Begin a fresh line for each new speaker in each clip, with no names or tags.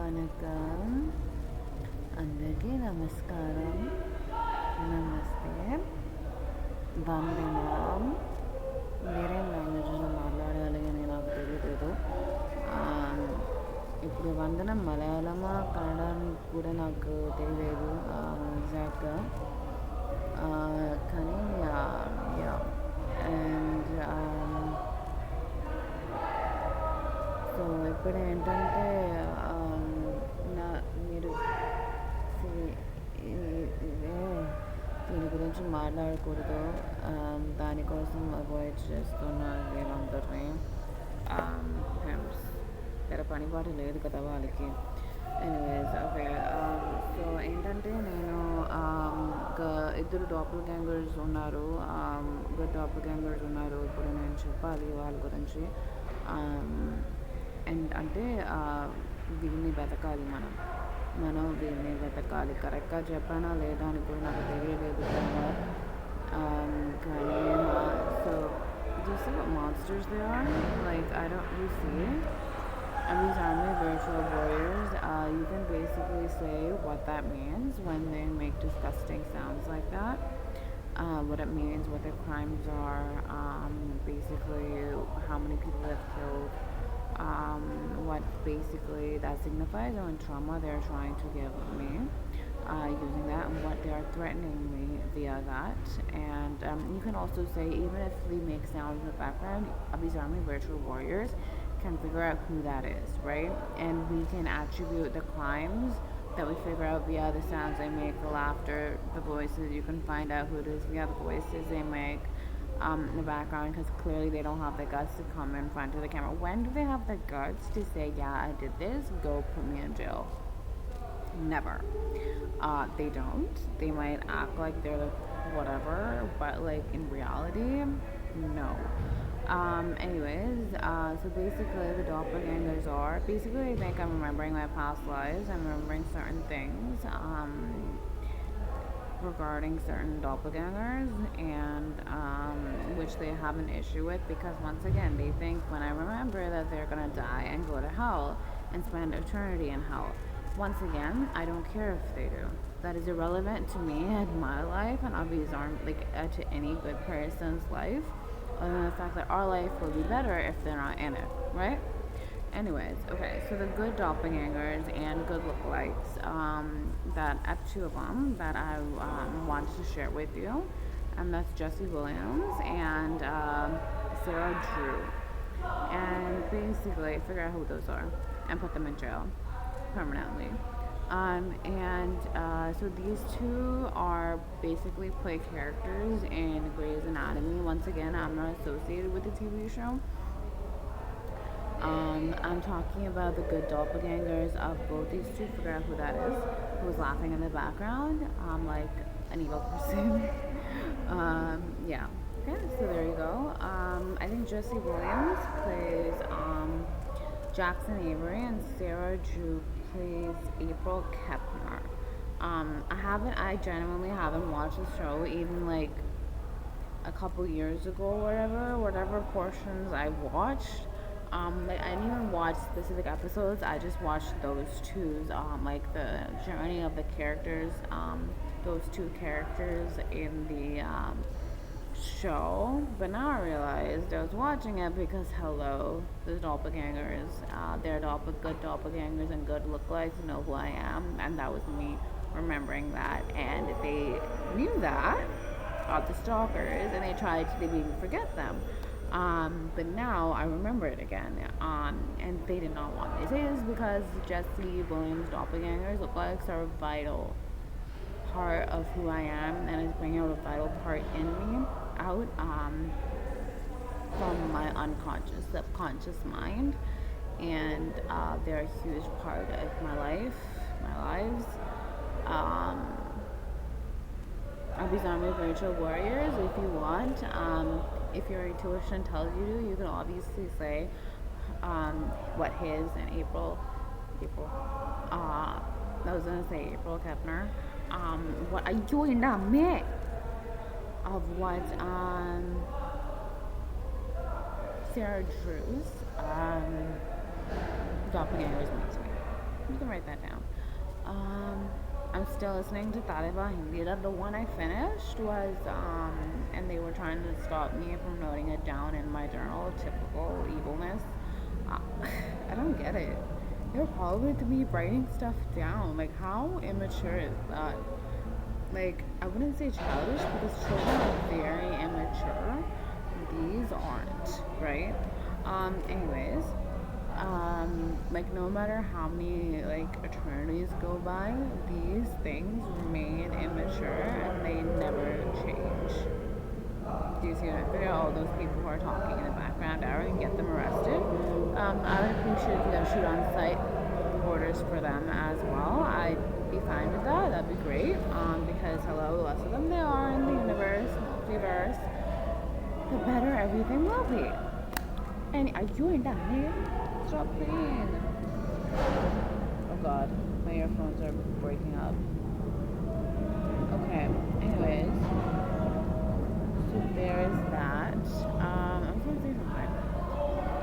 వణకం అందరికీ నమస్కారం నమస్తే వందనం వేరే లాంగ్వేజ్లో మాట్లాడాలి అని నాకు తెలియదు. ఇప్పుడు వందనం మలయాళమా కన్నడ కూడా నాకు తెలియదు ఎగ్జాక్ట్గా. కానీ అండ్ సో ఇప్పుడు ఏంటంటే మీరు దీని గురించి మాట్లాడకూడదు, దానికోసం అవాయిడ్ చేస్తున్నారు వీళ్ళందరినీ. వేరే పని పాటు లేదు కదా వాళ్ళకి. Anyways okay. సో ఏంటంటే నేను ఇద్దరు డాపుల్ గ్యాంగర్స్ ఉన్నారు, గుడ్ డాపుల్ గ్యాంగర్స్ ఉన్నారు. ఇప్పుడు నేను చెప్పాలి వాళ్ళ గురించి. అండ్ అంటే వీళ్ళని వెతకాలి, మనం వీళ్ళని వెతకాలి. కరెక్ట్గా చెప్పానా లేదా అని కూడా నాకు తెలియలేదు కదా. కానీ so do you see what monsters they are? Like, I don't, you see? And these are my virtual warriors. You can basically say what that means when they make disgusting sounds like that. What it means, what their crimes are, basically how many people they've killed, what basically that signifies, and what trauma they're trying to give me using that, and what they are threatening me via that. And you can also say, even if we make sounds in the background, these army virtual warriors can figure out who that is, right? And we can attribute the crimes that we figure out via the sounds they make, the laughter, the voices. You can find out who it is via the voices they make in the background, because clearly they don't have the guts to come in front of the camera. When do they have the guts to say, yeah, I did this, go put me in jail? Never. They don't. They might act like they're like whatever, but like in reality, no. Anyways, so basically the doppelgangers are, basically I think I'm remembering my past lives. I'm remembering certain things regarding certain doppelgangers, and which they have an issue with, because once again they think when I remember that they're gonna die and go to hell and spend eternity in hell. Once again, I don't care if they do. That is irrelevant to me and my life, and obviously aren't like to any good person's life, other than the fact that our life will be better if they're not in it, right? Anyways, okay, so the good doppelgangers and good lookalikes, that I have two of them that I wanted to share with you, and that's Jesse Williams and Sarah Drew. And basically, figure out who those are and put them in jail permanently. So these two are basically play characters in Grey's Anatomy. Once again, I'm not associated with the TV show. I'm talking about the good doppelgangers of both these two. Figure out who that is, who's laughing in the background, like an evil person. Yeah. Okay, so there you go. I think Jesse Williams plays Jackson Avery, and Sarah Drew plays April Kepner. I genuinely haven't watched the show, even like a couple years ago, whatever portions I watched. Like I didn't even watch specific episodes. I just watched those two's, like the journey of the characters, those two characters in the show. But now I realized I was watching it because hello, there's doppelgangers. They're good doppelgangers and good lookalikes know who I am, and that was me remembering that. And they knew that, the stalkers, and they tried to maybe forget them. But now I remember it again, and they did not want me to say this, because Jesse Williams' doppelgangers lookalikes are a vital part of who I am, and is bringing out a vital part in me out from my unconscious, subconscious mind, and they're a huge part of my lives. These are my virtual warriors. If you want, if your intuition tells you to, you can obviously say what his and April. I was gonna say April Kepner. What are you in that me? Of what Sarah Drew's doppelgangers mean to me. You can write that down. Um, I'm still listening to Taliban Hindi. The one I finished was, and they were trying to stop me from noting it down in my journal. Typical evilness. Uh, I don't get it. They're probably to be writing stuff down. Like, how immature is that? Like, I wouldn't say childish because children are very immature. These aren't, right? Anyways, like no matter how many like eternities go by, these things remain immature and they never change. Do you see what I figure out? All those people who are talking in the background hour and get them arrested. I would appreciate if you guys shoot on site orders for them as well. I'd be fine with that. That'd be great. Because hello, the less of them there are in the universe, multiverse, the better everything will be. And are you in down here? Stop playing. Oh god, my earphones are breaking up. Okay, anyways. So there's that. I was gonna say something.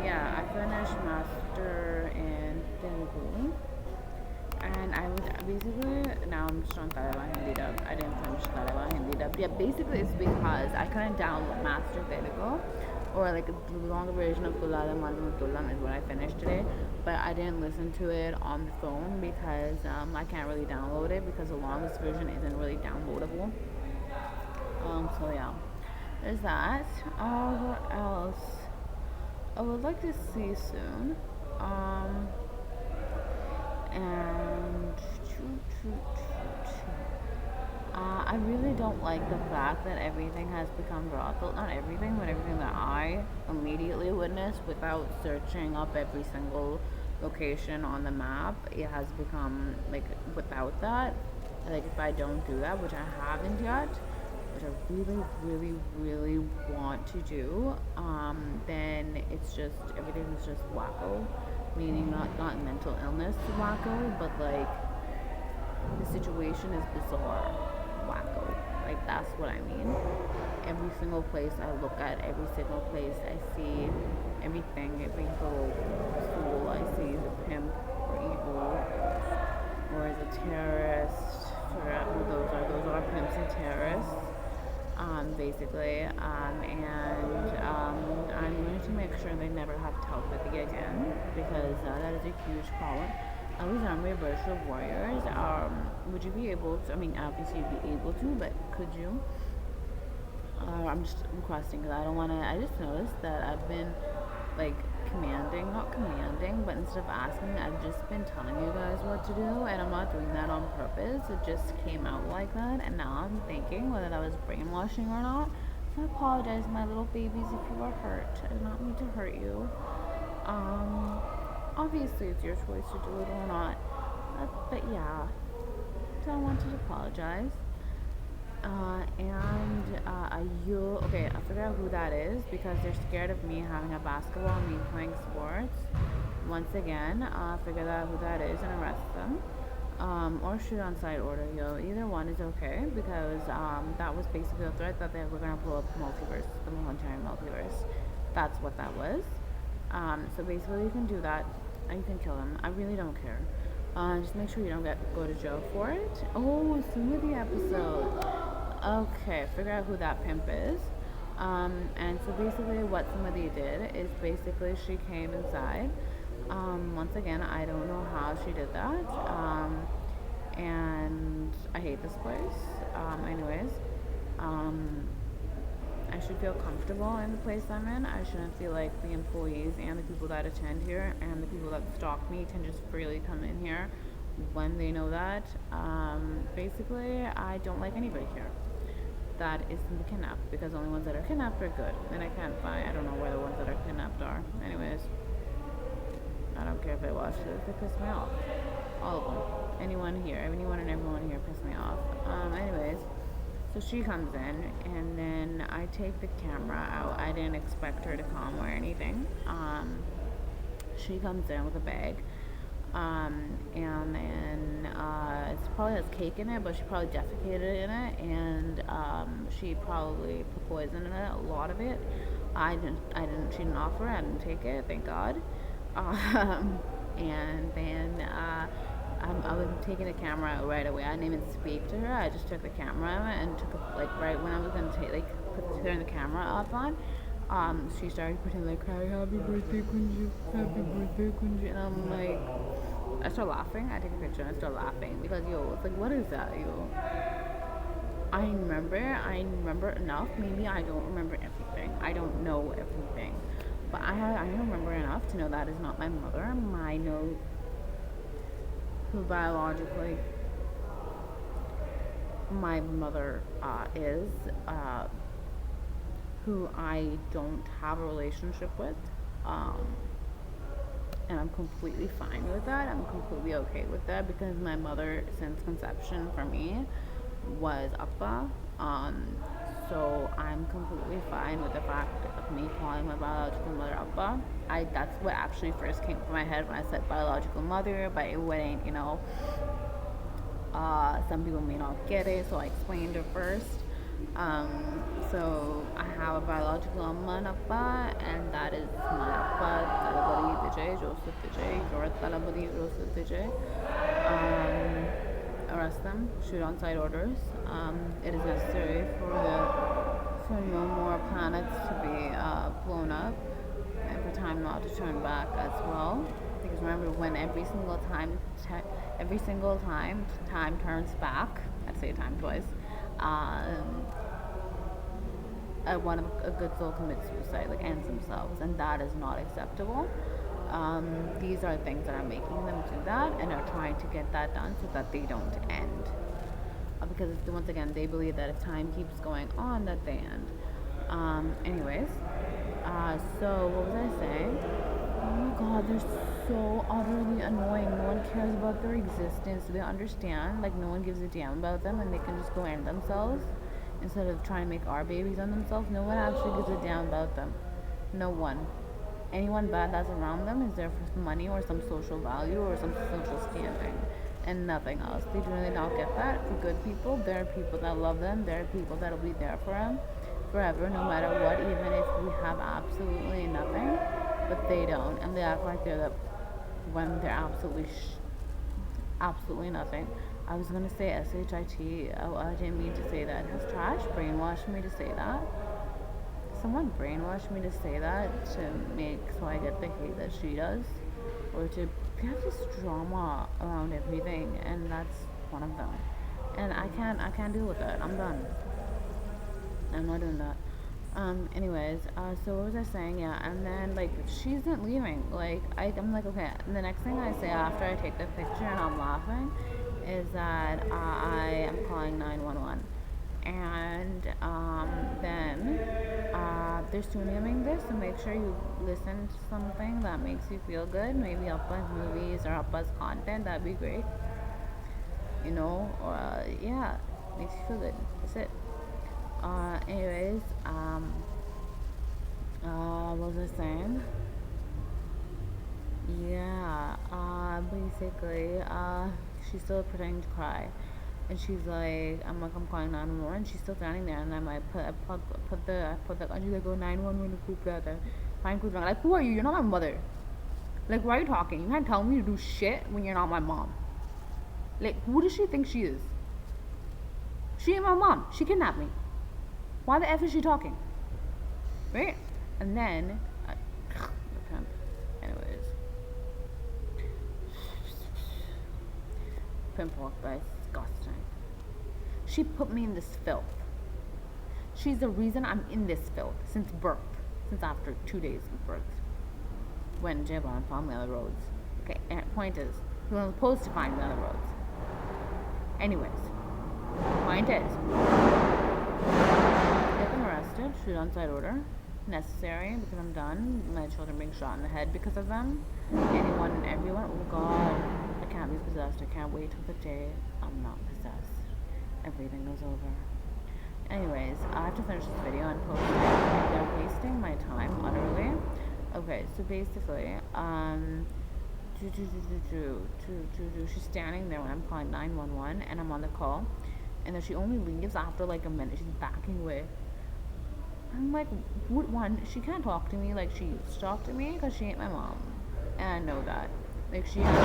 Yeah, I finished Master in Telugu. And I was basically, now I'm just on Taliban Hindi dub. I didn't finish Taliban Hindi dub. Yeah, basically it's because I couldn't download Master Telugu, or like the longer version of Tulala Manutullam is what I finished today. But I didn't listen to it on the phone because I can't really download it because the longest version isn't really downloadable. So yeah, there's that. What else? I would like to see soon. And I really don't like the fact that everything has become brothel. Not everything, but everything that I immediately witnessed without searching up every single location on the map. It has become like without that. Like if I don't do that, which I haven't yet, which I really, really, really want to do, then it's just everything is just wacko. Meaning not mental illness wacko, but like the situation is bizarre wacko. Like that's what I mean. Every single place I look at, every single place I see, everything, every little fool I see is a pimp or evil or is a terrorist. For who those are? Those are pimps and terrorists. Basically, and I'm going to make sure they never have telepathy again because that is a huge problem. At least I'm a virtual warriors. Would you be able to? I mean, obviously you'd be able to, but could you? I'm just requesting because I don't want to. I just noticed that I've been like not commanding, but instead of asking, I've just been telling you guys what to do, and I'm not doing that on purpose. It just came out like that, and now I'm thinking whether that was brainwashing or not. So I apologize, my little babies, if you are hurt. I did not mean to hurt you. Obviously it's your choice to do it or not, but yeah, so I wanted to apologize. You okay? I figured out who that is because they're scared of me having a basketball and me playing sports. Once again, figure out who that is and arrest them, or shoot on site order. Yo, either one is okay because that was basically a threat that they were gonna pull up multiverse, the voluntary multiverse. That's what that was. So basically, you can do that. And you can kill them. I really don't care. Just make sure you don't go to jail for it. Oh, smoothie episode. Okay, figure out who that pimp is. And so basically what somebody did is basically she came inside. Once again, I don't know how she did that. And I hate this place. Anyways, I should feel comfortable in the place I'm in. I shouldn't feel like the employees and the people that attend here and the people that stalk me can just freely come in here when they know that. Basically, I don't like anybody here that isn't kidnapped because the only ones that are kidnapped are good. And I can't find, I don't know where the ones that are kidnapped are. Anyways, I don't care if they watch this, they piss me off. All of them. Anyone here, anyone and everyone here piss me off. Anyways, so she comes in and then I take the camera out. I didn't expect her to come or anything. She comes in with a bag. And then it probably has cake in it, but she probably defecated in it, and she probably put poison in it, a lot of it. She didn't offer it, I didn't take it, thank God. And then I was taking the camera right away. I didn't even speak to her. I just took the camera and took a, like right when I was gonna take turn the camera up on. She started putting like crying, happy birthday, Kunji, happy birthday, Kunji, and I'm like, I start laughing. I take a picture and I start laughing because yo, it's like, what is that, yo? I remember enough. Maybe I don't remember everything. I don't know everything, but I remember enough to know that is not my mother. I know who biologically my mother is, who I don't have a relationship with, um, and I'm completely fine with that. I'm completely okay with that because my mother, since conception for me, was Appa. Um, so I'm completely fine with the fact of me calling my biological mother Appa. That's what actually first came to my head when I said biological mother, but it wouldn't, some people may not get it, so I explained it first. So I have a biological amma and appa, and that is my appa, Talabadi Vijay, Joseph Vijay, or Talabadi Joseph Vijay. Arrest them, shoot on site orders. It is necessary for no more planets to be blown up, and for time not to turn back as well. Because remember, when every single time turns back, I'd say time twice. Um, a good soul commits suicide, like ends themselves, and that is not acceptable. These are things that are making them do that and are trying to get that done so that they don't end. Because once again, they believe that if time keeps going on, that they end. Anyways, so what was I saying? Oh my god, they're so utterly annoying. No one cares about their existence. They understand, like no one gives a damn about them, and they can just go end themselves instead of trying to make our babies on themselves. No one actually gives a damn about them. No one. Anyone bad that's around them is there for some money or some social value or some social standing, and nothing else. They really not get that. For good people, there are people that love them. There are people that'll be there for them forever, no matter what, even if we have absolutely nothing. But they don't, and they act like they're the when they're absolutely nothing. I was gonna say shit. Oh, I didn't mean to say that. Has trash brainwashed me to say that? Someone brainwashed me to say that to make so I get the hate that she does, or to have this drama around everything, and that's one of them. And I can't deal with that. I'm done. I'm not doing that. Anyways, so what was I saying? Yeah, and then like she isn't leaving. Like I'm like, okay. And the next thing I say after I take the picture and I'm laughing is that I am calling 911. And then they're soon doing this, so make sure you listen to something that makes you feel good. Maybe Uppa's movies or Uppa's content. That'd be great. Or yeah, makes you feel good. That's it. Anyways, what was I saying? Yeah, basically, she's still pretending to cry. And she's like, I'm calling 911, and she's still standing there, and I'm like, and she's like, oh, 911, fine, like, who are you? You're not my mother. Like, why are you talking? You can't tell me to do shit when you're not my mom. Like, who does she think she is? She ain't my mom. She kidnapped me. Why the F is she talking? Right? And then, anyways. Pimp walk by, disgusting. She put me in this filth. She's the reason I'm in this filth since birth. Since after 2 days of birth. When Javon found me on the roads. Okay, and point is, he was supposed to find me on the roads. Anyways, point is, get them arrested, shoot on site order, necessary because I'm done. My children being shot in the head because of them. Anyone and everyone. Oh God, I can't be possessed. I can't wait till the day I'm not possessed. Everything goes over. Anyways, I have to finish this video and post it. They're wasting my time utterly. Okay, so basically, she's standing there when I'm calling 911 and I'm on the call, and then she only leaves after like a minute. She's backing away. I'm like, one, she can't talk to me like she used to talk to me because she ain't my mom, and I know that. Like she has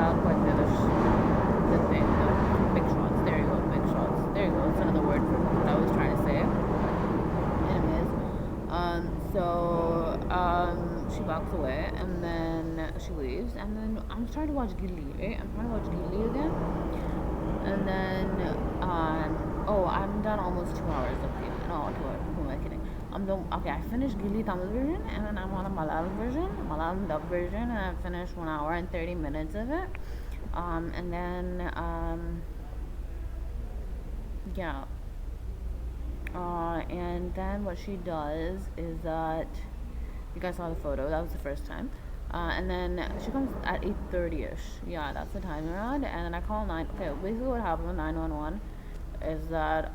up like the thing, the big shots. There you go, big shots. There you go. It's another word for what I was trying to say. Anyways, she walks away and then she leaves, and then I'm trying to watch Gilly, right? I'm trying to watch Gilly again, and then oh, I'm done almost 2 hours of Gilly. No, 2 hours. Who am I kidding? I'm done. Okay, I finished Gilly Tamil version, and then I'm on a Malayalam dub version, and I finished 1 hour and 30 minutes of it. And then yeah. And then what she does is that you guys saw the photo. That was the first time. And then she comes at 8:30ish. Yeah, that's the time around. And then I call 9. Okay, basically what happened with 911 is that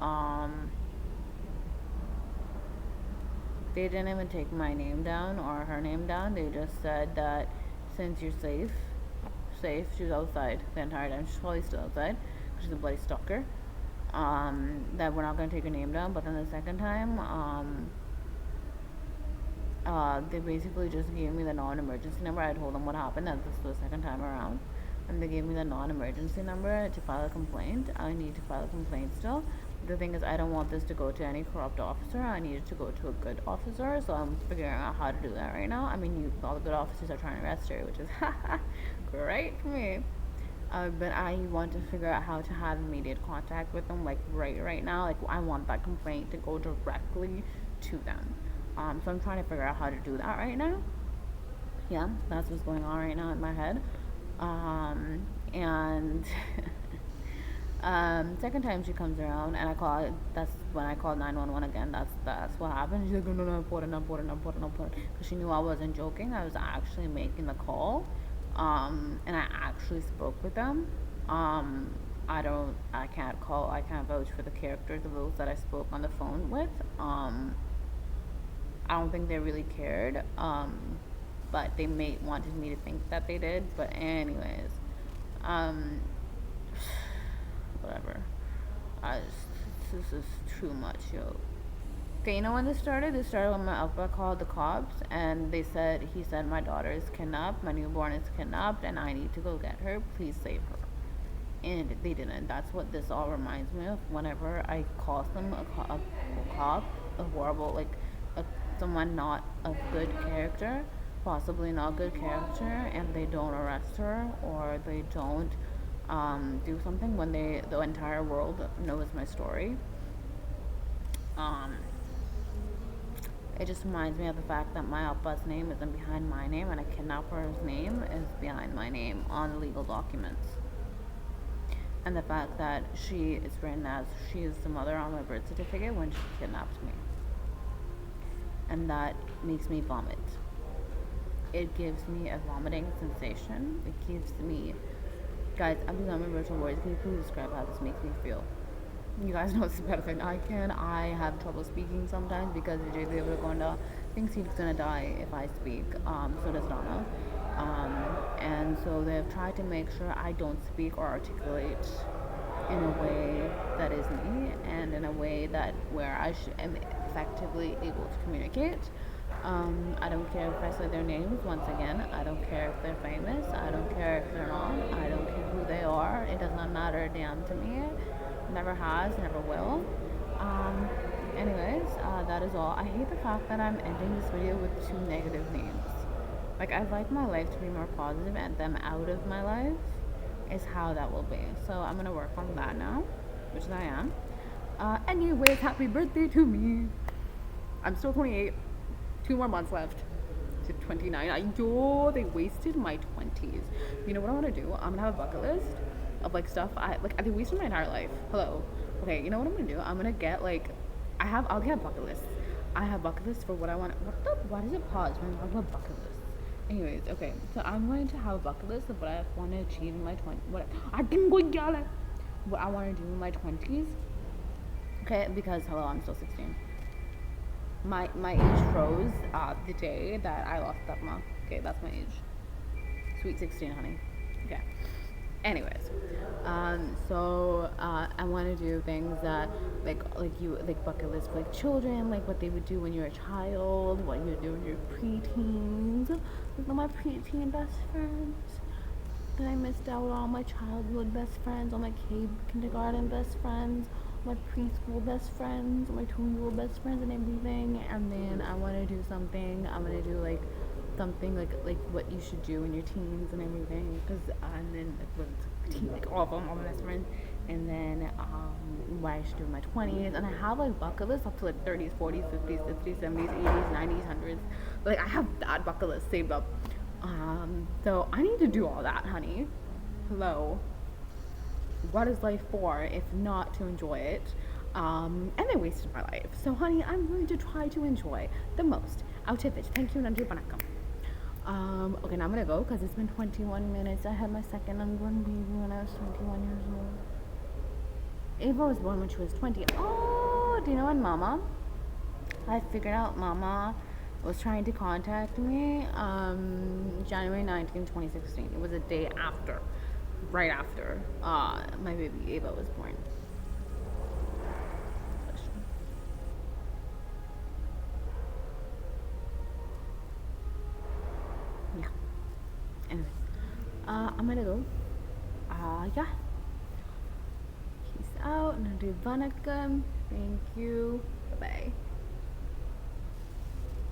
they didn't even take my name down or her name down. They just said that since you're safe. She was outside the entire time. She's probably still outside. She's a bloody stalker. That we're not gonna take her name down. But then the second time, they basically just gave me the non-emergency number. I told them what happened, and this was the second time around, and they gave me the non-emergency number to file a complaint. I need to file a complaint still. The thing is, I don't want this to go to any corrupt officer. I need it to go to a good officer, so I'm figuring out how to do that right now. I mean, all the good officers are trying to arrest her, which is great for me. But I want to figure out how to have immediate contact with them, like right now. Like I want that complaint to go directly to them. So I'm trying to figure out how to do that right now. Yeah, that's what's going on right now in my head. And second time she comes around and I call. That's when I called 911 again. That's what happened. She's like, no, important. Because she knew I wasn't joking. I was actually making the call. And I actually spoke with them. I can't vouch for the characters of those that I spoke on the phone with. I don't think they really cared. But they wanted me to think that they did. But anyways, whatever. This is too much, yo. Okay, you know when this started? This started when my uncle called the cops, and he said my daughter is kidnapped, my newborn is kidnapped, and I need to go get her. Please save her. And they didn't. That's what this all reminds me of. Whenever I call them a cop, a horrible, like someone not a good character, possibly not good character, and they don't arrest her or they don't do something when the entire world knows my story. It just reminds me of the fact that my Appa's name isn't behind my name, and a kidnapper's name is behind my name on legal documents. And the fact that she is written as she is the mother on my birth certificate when she kidnapped me. And that makes me vomit. It gives me a vomiting sensation. It gives me... Guys, I'm becoming virtual words. Can you please describe how this makes me feel? You guys know it's better than I can. I have trouble speaking sometimes because Vijay Deverakonda thinks he's gonna die if I speak. So does Donna. And so they've tried to make sure I don't speak or articulate in a way that is me, and in a way that where I am effectively able to communicate. I don't care if I say their names once again. I don't care if they're famous. I don't care if they're not. I don't care who they are. It does not matter a damn to me. Never has, never will. Anyways, that is all. I hate the fact that I'm ending this video with 2 negative names. Like, I'd like my life to be more positive, and them out of my life is how that will be. So I'm gonna work on that now, which I am. Anyways, happy birthday to me. I'm still 28. 2 more months left to 29. They wasted my 20s. You know what I want to do? I'm gonna have a bucket list of like stuff they wasted my entire life. Hello. Okay, you know what I'm gonna do? I'm gonna get I'll get bucket lists. I have bucket lists for what I want. Why does it pause when I talk about bucket lists? Anyways, okay, so I'm going to have a bucket list of what I want to achieve in my 20s. What I want to do in my 20s. Okay, because hello, I'm still 16. My age froze the day that I lost that month. Okay, that's my age. Sweet 16, honey. Okay. Anyways, so I want to do things that like bucket list for like children, like what they would do when you're a child, what you do when you're preteens, like my preteen best friends. that I missed out on all my childhood best friends, all my kindergarten best friends, my preschool best friends, my 2-year-old best friends, and everything. And then I want to do something. I'm gonna do like something like what you should do in your teens and everything. Cause and then like all of them, all my best friends. And then what I should do in my 20s. And I have like bucket lists up to like 30s, 40s, 50s, 60s, 70s, 80s, 90s, 100s. Like I have that bucket list saved up. So I need to do all that, honey. Hello. What is life for if not to enjoy it? And I wasted my life. So, honey, I'm going to try to enjoy the most out of it. Thank you, Nanti Panakam. Okay, now I'm gonna go because it's been 21 minutes. I had my second unborn baby when I was 21 years old. Ava was born when she was 20. Oh, do you know when Mama? I figured out Mama was trying to contact me January 19, 2016. It was a day after, right after my baby Ava was born. Yeah. Anyways, I'm gonna go. Yeah. Peace out. Nadu Vanakam. Thank you. Bye bye.